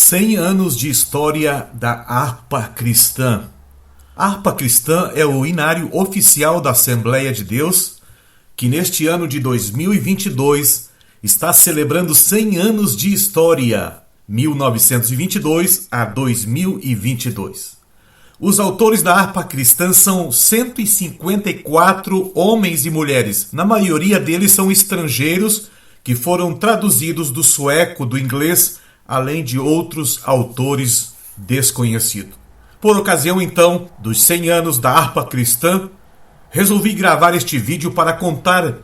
100 anos de história da harpa cristã. A harpa cristã é o inário oficial da Assembleia de Deus, que neste ano de 2022 está celebrando 100 anos de história, 1922 a 2022. Os autores da harpa cristã são 154 homens e mulheres. Na maioria deles são estrangeiros que foram traduzidos do sueco, do inglês, além de outros autores desconhecidos. Por ocasião, então, dos 100 anos da harpa cristã, resolvi gravar este vídeo para contar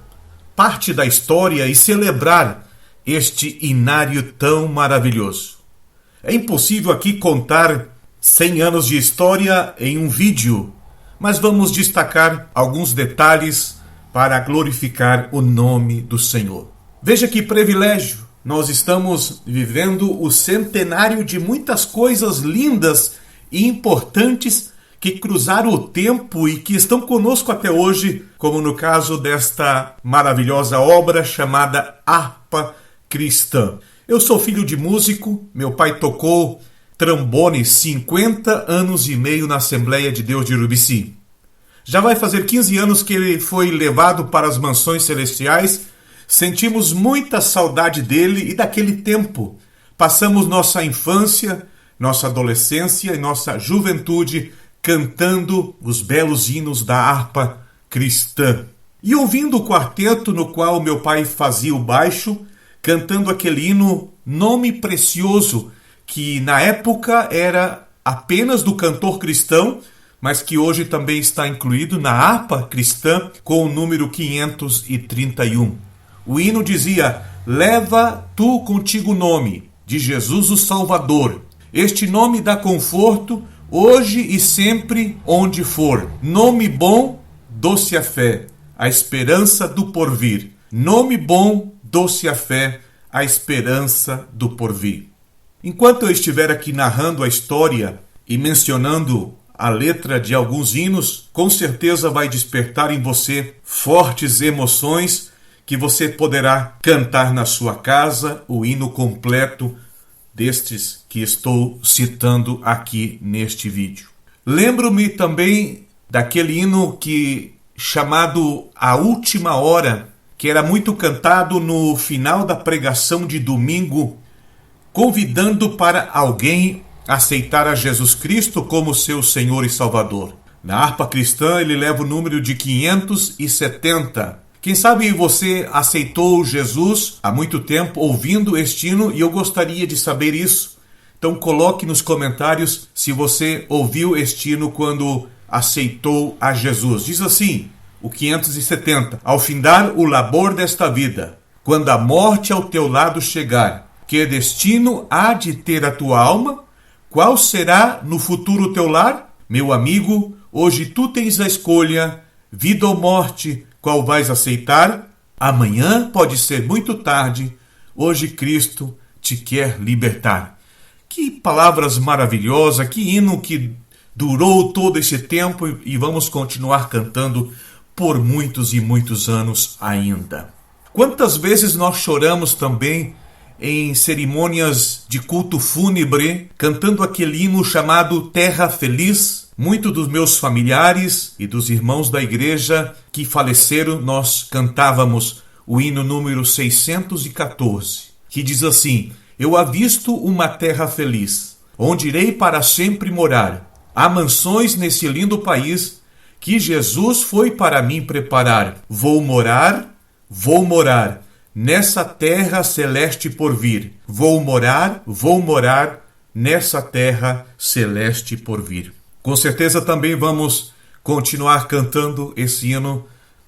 parte da história e celebrar este inário tão maravilhoso. É impossível aqui contar 100 anos de história em um vídeo, mas vamos destacar alguns detalhes para glorificar o nome do Senhor. Veja que privilégio! Nós estamos vivendo o centenário de muitas coisas lindas e importantes que cruzaram o tempo e que estão conosco até hoje, como no caso desta maravilhosa obra chamada Harpa Cristã. Eu sou filho de músico, meu pai tocou trombone 50 anos e meio na Assembleia de Deus de Urubici. Já vai fazer 15 anos que ele foi levado para as mansões celestiais. Sentimos muita saudade dele e daquele tempo. Passamos nossa infância, nossa adolescência e nossa juventude cantando os belos hinos da harpa cristã. E ouvindo o quarteto no qual meu pai fazia o baixo, cantando aquele hino Nome Precioso, que na época era apenas do cantor cristão, mas que hoje também está incluído na harpa cristã com o número 531. O hino dizia: leva tu contigo o nome de Jesus o Salvador. Este nome dá conforto hoje e sempre onde for. Nome bom, doce a fé, a esperança do porvir. Nome bom, doce a fé, a esperança do porvir. Enquanto eu estiver aqui narrando a história e mencionando a letra de alguns hinos, com certeza vai despertar em você fortes emoções que você poderá cantar na sua casa o hino completo destes que estou citando aqui neste vídeo. Lembro-me também daquele hino chamado A Última Hora, que era muito cantado no final da pregação de domingo, convidando para alguém aceitar a Jesus Cristo como seu Senhor e Salvador. Na harpa cristã ele leva o número de 570. Quem sabe você aceitou Jesus há muito tempo ouvindo este hino e eu gostaria de saber isso. Então coloque nos comentários se você ouviu este hino quando aceitou a Jesus. Diz assim, o 570. Ao findar o labor desta vida, quando a morte ao teu lado chegar, que destino há de ter a tua alma? Qual será no futuro teu lar? Meu amigo, hoje tu tens a escolha, vida ou morte, qual vais aceitar? Amanhã pode ser muito tarde, hoje Cristo te quer libertar. Que palavras maravilhosas, que hino que durou todo esse tempo e vamos continuar cantando por muitos e muitos anos ainda. Quantas vezes nós choramos também em cerimônias de culto fúnebre, cantando aquele hino chamado Terra Feliz. Muitos dos meus familiares e dos irmãos da igreja que faleceram, nós cantávamos o hino número 614, que diz assim: eu avisto uma terra feliz, onde irei para sempre morar. Há mansões nesse lindo país que Jesus foi para mim preparar. Vou morar nessa terra celeste por vir. Vou morar nessa terra celeste por vir. Com certeza também vamos continuar cantando esse hino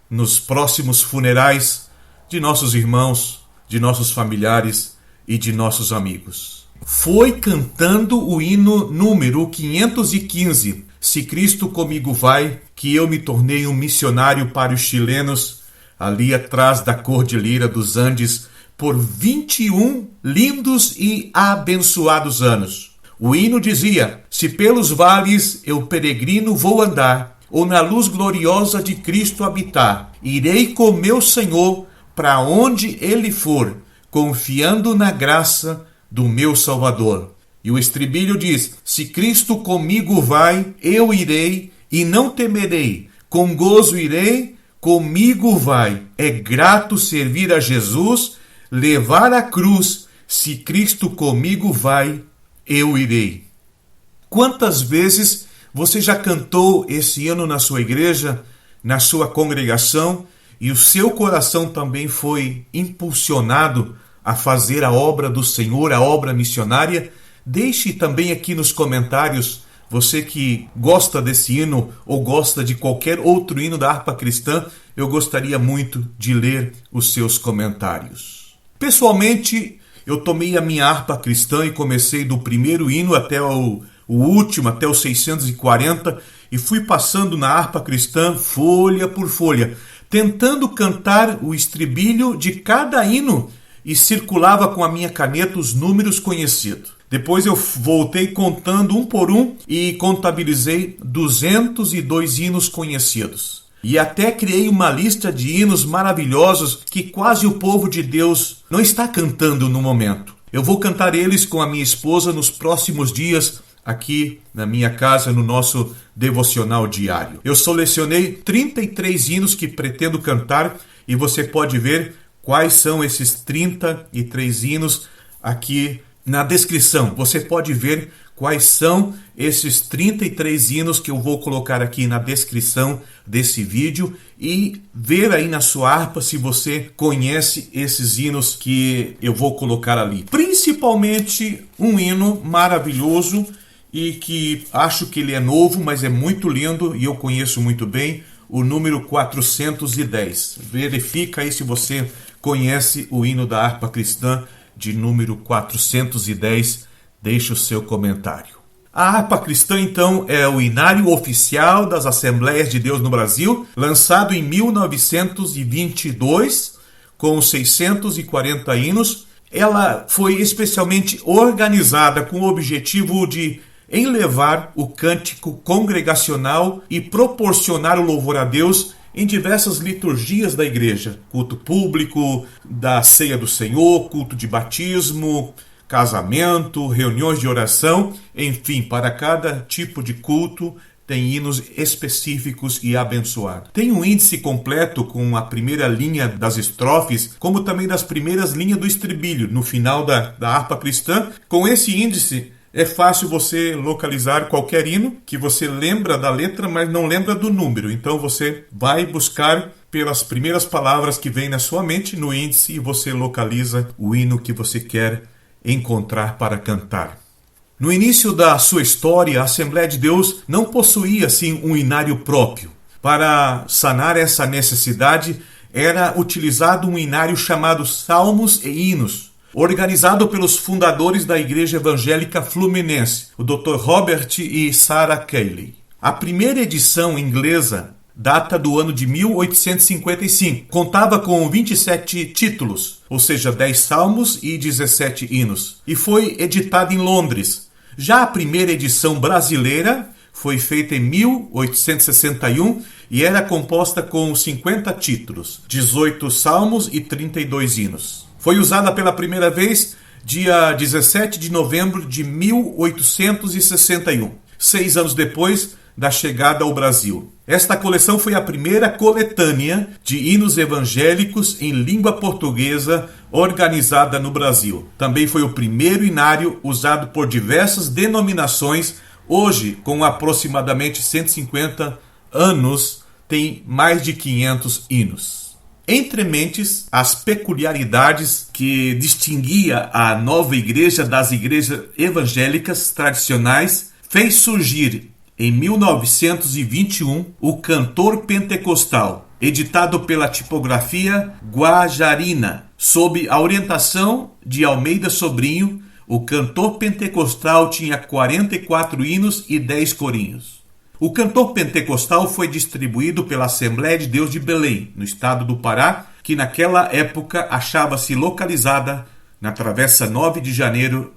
nos próximos funerais de nossos irmãos, de nossos familiares e de nossos amigos. Foi cantando o hino número 515, Se Cristo Comigo Vai, que eu me tornei um missionário para os chilenos, ali atrás da Cordilheira dos Andes, por 21 lindos e abençoados anos. O hino dizia: se pelos vales eu peregrino vou andar, ou na luz gloriosa de Cristo habitar, irei com meu Senhor para onde ele for, confiando na graça do meu Salvador. E o estribilho diz: se Cristo comigo vai, eu irei e não temerei. Com gozo irei, comigo vai. É grato servir a Jesus, levar a cruz. Se Cristo comigo vai, eu irei. Quantas vezes você já cantou esse hino na sua igreja, na sua congregação, e o seu coração também foi impulsionado a fazer a obra do Senhor, a obra missionária? Deixe também aqui nos comentários, você que gosta desse hino ou gosta de qualquer outro hino da harpa cristã, eu gostaria muito de ler os seus comentários. Pessoalmente, eu tomei a minha harpa cristã e comecei do primeiro hino até o último, até o 640, e fui passando na harpa cristã folha por folha, tentando cantar o estribilho de cada hino e circulava com a minha caneta os números conhecidos. Depois eu voltei contando um por um e contabilizei 202 hinos conhecidos. E até criei uma lista de hinos maravilhosos que quase o povo de Deus não está cantando no momento. Eu vou cantar eles com a minha esposa nos próximos dias, aqui na minha casa, no nosso devocional diário. Eu selecionei 33 hinos que pretendo cantar e você pode ver quais são esses 33 hinos aqui na descrição. Você pode ver quais são esses 33 hinos que eu vou colocar aqui na descrição desse vídeo e ver aí na sua harpa se você conhece esses hinos que eu vou colocar ali. Principalmente um hino maravilhoso e que acho que ele é novo, mas é muito lindo e eu conheço muito bem, o número 410. Verifica aí se você conhece o hino da harpa cristã de número 410, deixe o seu comentário. A harpa cristã, então, é o inário oficial das Assembleias de Deus no Brasil, lançado em 1922, com 640 hinos. Ela foi especialmente organizada com o objetivo de enlevar o cântico congregacional e proporcionar o louvor a Deus em diversas liturgias da igreja, culto público, da ceia do Senhor, culto de batismo, casamento, reuniões de oração, enfim, para cada tipo de culto tem hinos específicos e abençoados. Tem um índice completo com a primeira linha das estrofes, como também das primeiras linhas do estribilho, no final da harpa cristã. Com esse índice, é fácil você localizar qualquer hino que você lembra da letra, mas não lembra do número. Então você vai buscar pelas primeiras palavras que vêm na sua mente no índice e você localiza o hino que você quer encontrar para cantar. No início da sua história, a Assembleia de Deus não possuía assim um inário próprio. Para sanar essa necessidade, era utilizado um inário chamado Salmos e Hinos, organizado pelos fundadores da Igreja Evangélica Fluminense, o Dr. Robert e Sarah Cayley. A primeira edição inglesa data do ano de 1855. Contava com 27 títulos, ou seja, 10 salmos e 17 hinos, e foi editada em Londres. Já a primeira edição brasileira foi feita em 1861 e era composta com 50 títulos, 18 salmos e 32 hinos. Foi usada pela primeira vez dia 17 de novembro de 1861, 6 anos depois da chegada ao Brasil. Esta coleção foi a primeira coletânea de hinos evangélicos em língua portuguesa organizada no Brasil. Também foi o primeiro inário usado por diversas denominações. Hoje, com aproximadamente 150 anos, tem mais de 500 hinos. Entre mentes, as peculiaridades que distinguia a nova igreja das igrejas evangélicas tradicionais, fez surgir em 1921 o Cantor Pentecostal, editado pela tipografia Guajarina, sob a orientação de Almeida Sobrinho. O Cantor Pentecostal tinha 44 hinos e 10 corinhos. O Cantor Pentecostal foi distribuído pela Assembleia de Deus de Belém, no estado do Pará, que naquela época achava-se localizada na Travessa 9 de Janeiro,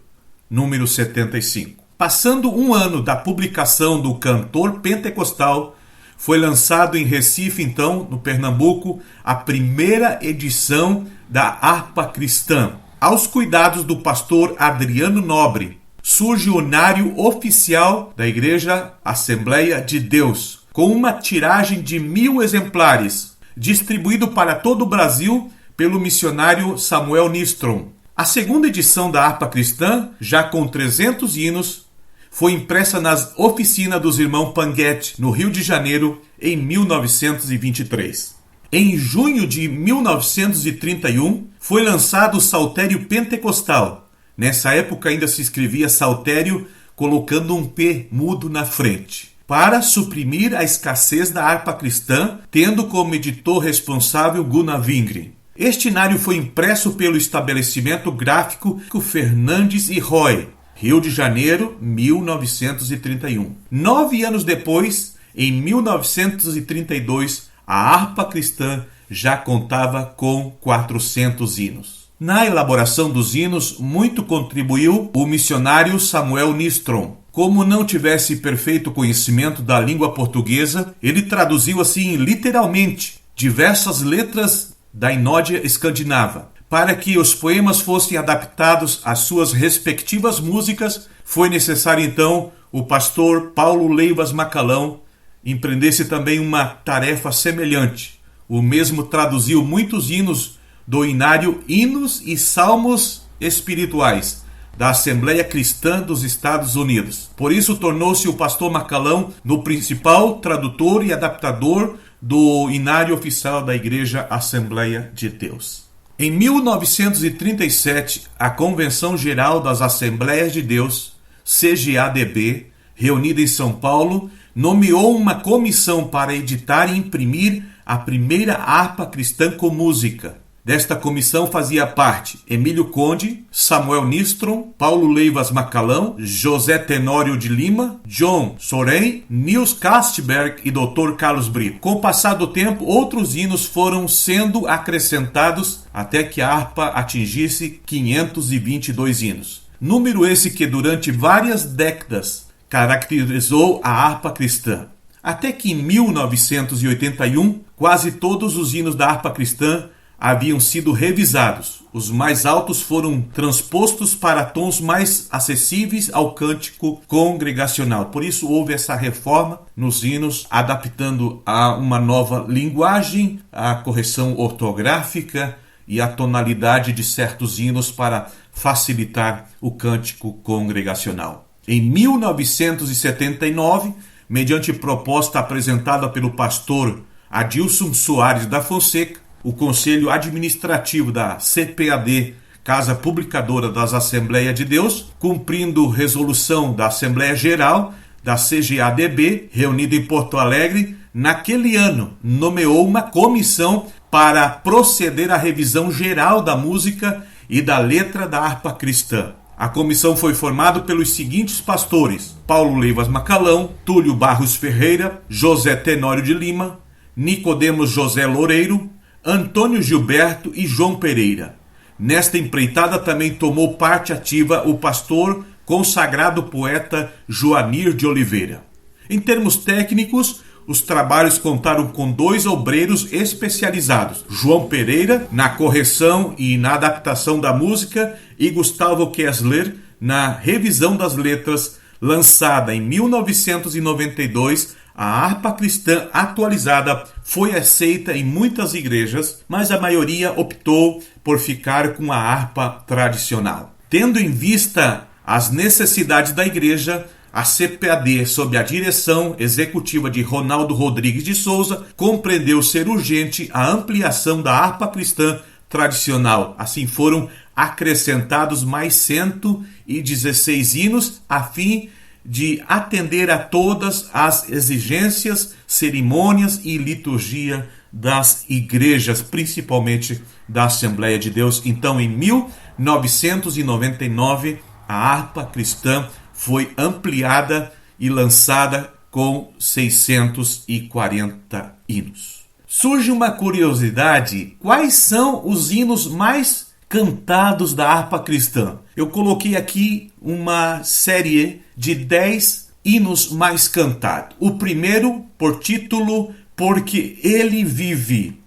número 75. Passando um ano da publicação do Cantor Pentecostal, foi lançado em Recife, então, no Pernambuco, a primeira edição da Harpa Cristã, aos cuidados do pastor Adriano Nobre. surge o Inário Oficial da Igreja Assembleia de Deus, com uma tiragem de 1000 exemplares, distribuído para todo o Brasil pelo missionário Samuel Nistrom. A segunda edição da Harpa Cristã, já com 300 hinos, foi impressa nas oficinas dos irmãos Panguete, no Rio de Janeiro, em 1923. Em junho de 1931, foi lançado o Saltério Pentecostal. Nessa época ainda se escrevia Saltério colocando um P mudo na frente, para suprimir a escassez da harpa cristã, tendo como editor responsável Gunnar Wingren. Este inário foi impresso pelo estabelecimento gráfico Fernandes e Roy, Rio de Janeiro, 1931. 9 anos depois, em 1932, a harpa cristã já contava com 400 hinos. Na elaboração dos hinos, muito contribuiu o missionário Samuel Nistrom. Como não tivesse perfeito conhecimento da língua portuguesa, ele traduziu assim literalmente diversas letras da Inódia Escandinava. Para que os poemas fossem adaptados às suas respectivas músicas, foi necessário então o pastor Paulo Leivas Macalão empreendesse também uma tarefa semelhante. O mesmo traduziu muitos hinos do inário Hinos e Salmos Espirituais da Assembleia Cristã dos Estados Unidos. Por isso tornou-se o pastor Macalão no principal tradutor e adaptador do inário oficial da Igreja Assembleia de Deus. Em 1937, a Convenção Geral das Assembleias de Deus, CGADB, reunida em São Paulo, nomeou uma comissão para editar e imprimir a primeira harpa cristã com música. Desta comissão fazia parte Emílio Conde, Samuel Nistrom, Paulo Leivas Macalão, José Tenório de Lima, John Soren, Nils Castberg e Dr. Carlos Brito. Com o passar do tempo, outros hinos foram sendo acrescentados até que a harpa atingisse 522 hinos. Número esse que durante várias décadas caracterizou a harpa cristã. Até que em 1981, quase todos os hinos da harpa cristã haviam sido revisados. Os mais altos foram transpostos para tons mais acessíveis ao cântico congregacional. Por isso houve essa reforma nos hinos, adaptando a uma nova linguagem, a correção ortográfica e a tonalidade de certos hinos para facilitar o cântico congregacional. Em 1979, mediante proposta apresentada pelo pastor Adilson Soares da Fonseca, o Conselho Administrativo da CPAD, Casa Publicadora das Assembleias de Deus, cumprindo resolução da Assembleia Geral da CGADB, reunida em Porto Alegre, naquele ano, nomeou uma comissão para proceder à revisão geral da música e da letra da harpa cristã. A comissão foi formada pelos seguintes pastores: Paulo Leivas Macalão, Túlio Barros Ferreira, José Tenório de Lima, Nicodemos José Loureiro, Antônio Gilberto e João Pereira. Nesta empreitada também tomou parte ativa o pastor consagrado poeta Joanir de Oliveira. Em termos técnicos, os trabalhos contaram com 2 obreiros especializados: João Pereira na correção e na adaptação da música e Gustavo Kessler na revisão das letras. Lançada em 1992, a harpa cristã atualizada foi aceita em muitas igrejas, mas a maioria optou por ficar com a harpa tradicional. Tendo em vista as necessidades da igreja, a CPAD, sob a direção executiva de Ronaldo Rodrigues de Souza, compreendeu ser urgente a ampliação da harpa cristã tradicional. Assim foram acrescentados mais 116 hinos a fim de atender a todas as exigências, cerimônias e liturgia das igrejas, principalmente da Assembleia de Deus. Então, em 1999, a harpa cristã foi ampliada e lançada com 640 hinos. Surge uma curiosidade: quais são os hinos mais cantados da harpa cristã? Eu coloquei aqui uma série de 10 hinos mais cantados. O primeiro, por título, Porque Ele Vive.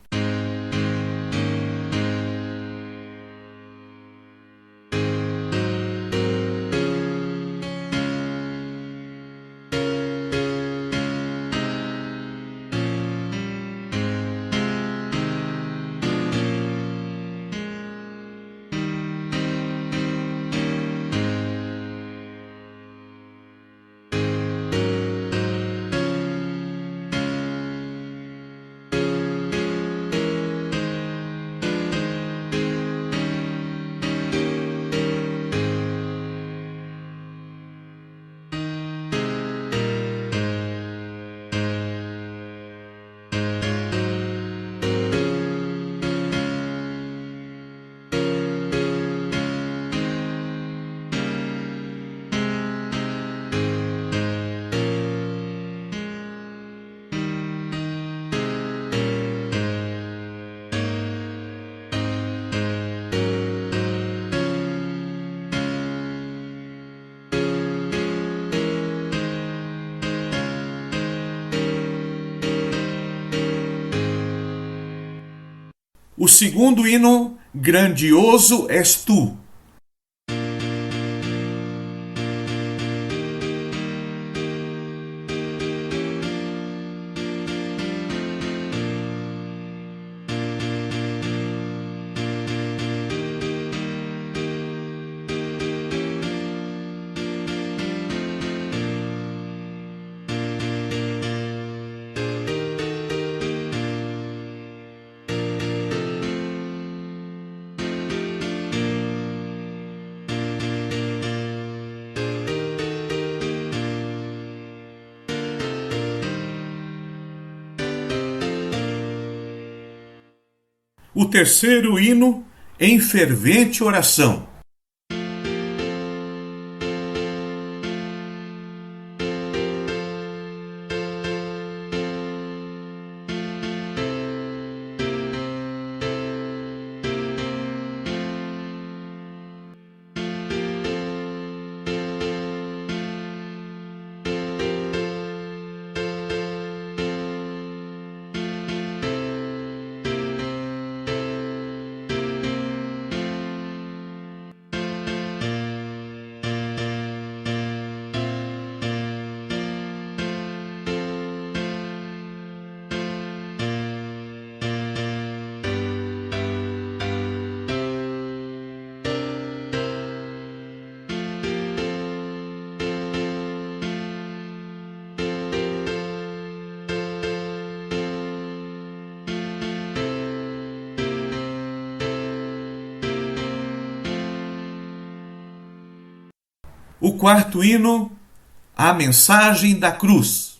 O segundo hino, Grandioso és tu. O terceiro hino, Em fervente oração. O quarto hino, A mensagem da cruz.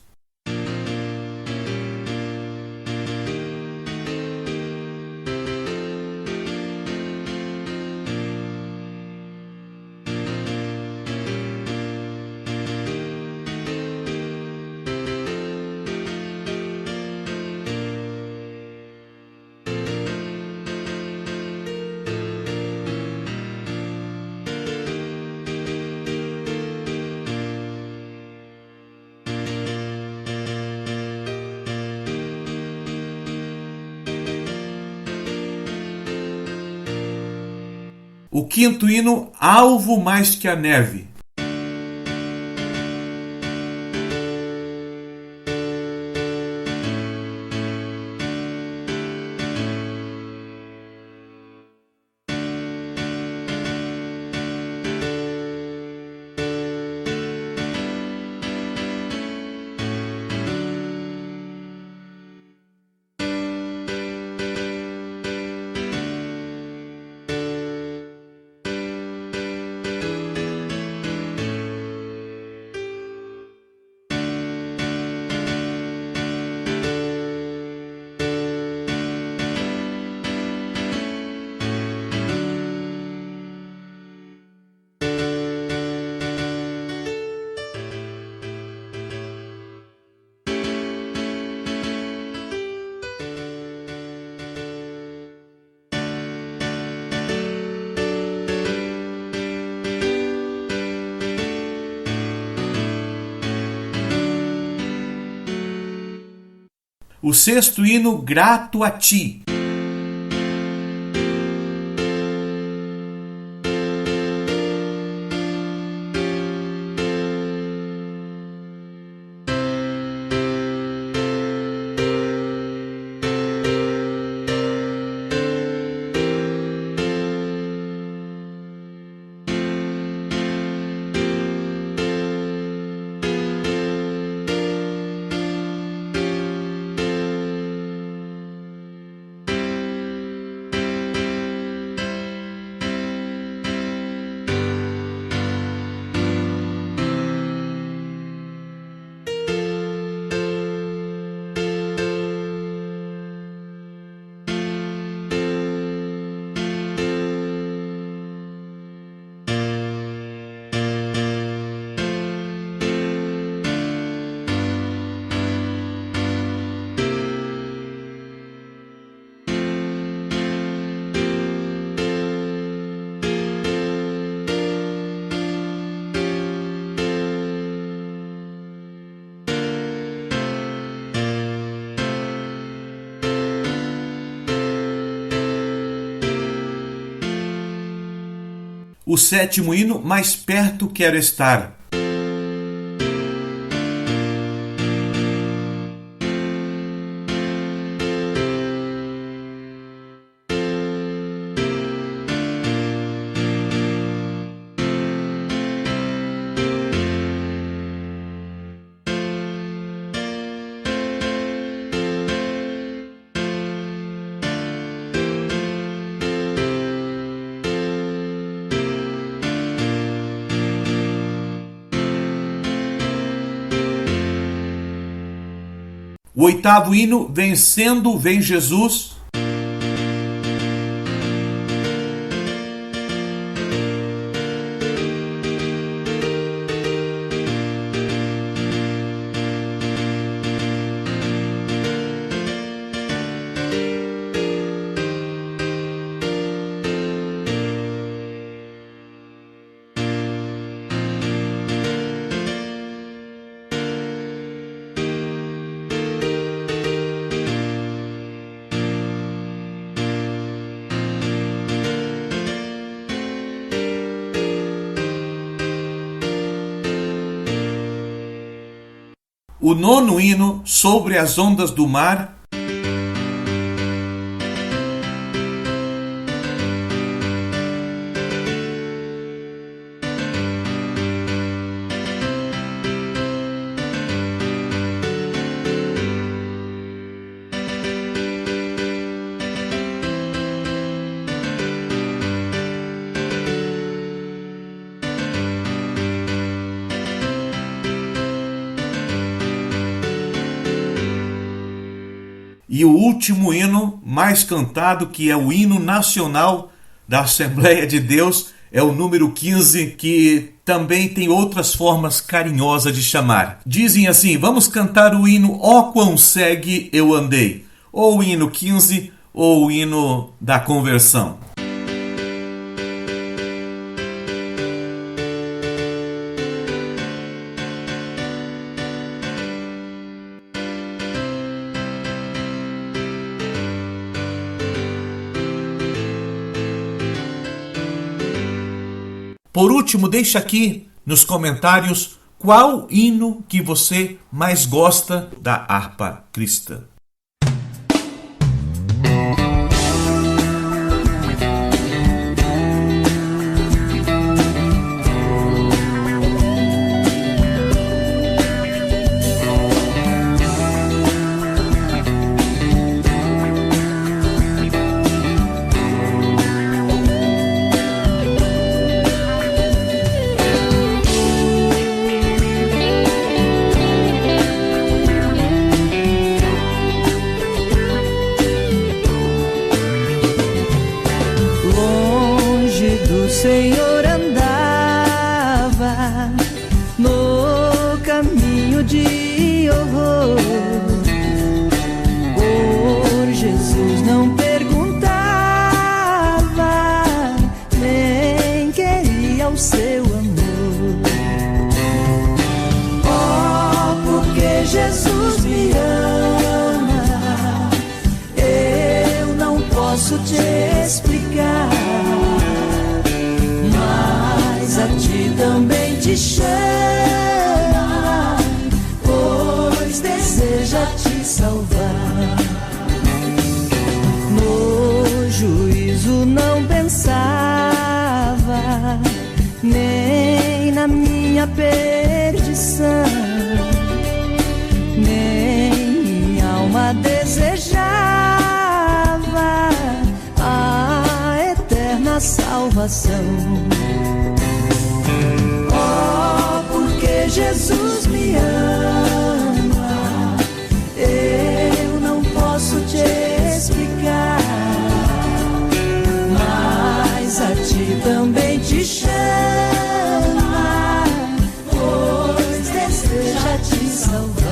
O quinto hino, Alvo mais que a neve. O sexto hino, Grato a ti. o sétimo hino, Mais Perto Quero Estar. O oitavo hino, Vencendo Vem Jesus. O nono hino, Sobre as Ondas do Mar. E o último hino mais cantado, que é o hino nacional da Assembleia de Deus, é o número 15, que também tem outras formas carinhosas de chamar. Dizem assim: vamos cantar o hino Ó Quão Segue Eu Andei, ou o hino 15, ou o hino da conversão. Por último, deixa aqui nos comentários qual hino que você mais gosta da harpa cristã. Senhor andava no caminho de horror. Por Jesus não perguntava, nem queria o seu amor. Oh, porque Jesus me ama, eu não posso te explicar. A ti também te chama, pois deseja te salvar. No juízo não pensava, nem na minha perdição, nem minha alma desejava a eterna salvação. Porque Jesus me ama, eu não posso te explicar, mas a ti também te chama, pois deseja te salvar.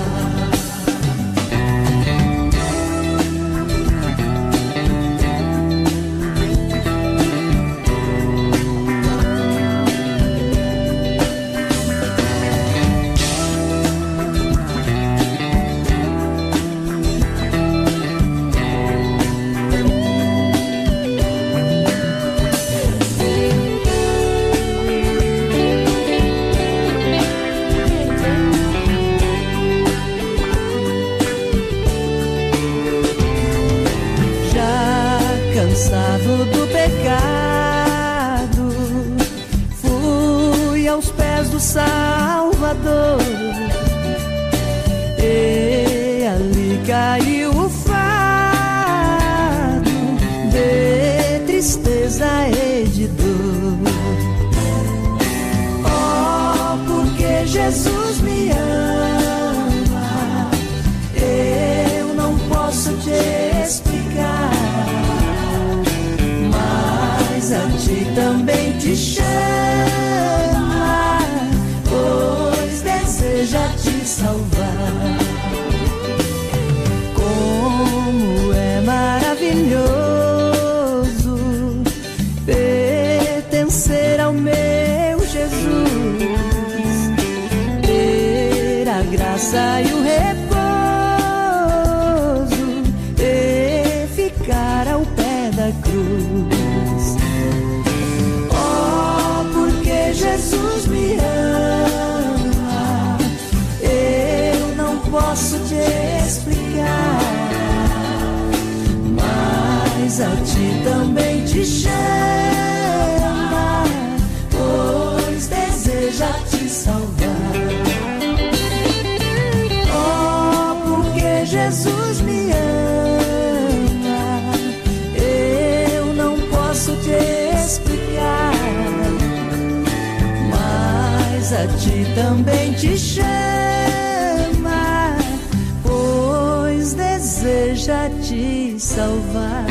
pés do Salvador. E ali caiu o fardo de tristeza e de dor. Oh, porque Jesus me ama, eu não posso te explicar, mas a ti também te chama, pois deseja te salvar. Como é maravilhoso pertencer ao meu Jesus, ter a graça e o repouso e ficar ao pé da cruz. Oh, porque Jesus me ama, eu não posso te explicar, mas a ti também te chama, pois deseja te salvar. Oh, porque Jesus me ama, eu não posso te explicar, mas a ti também te chama, pois deseja te salvar.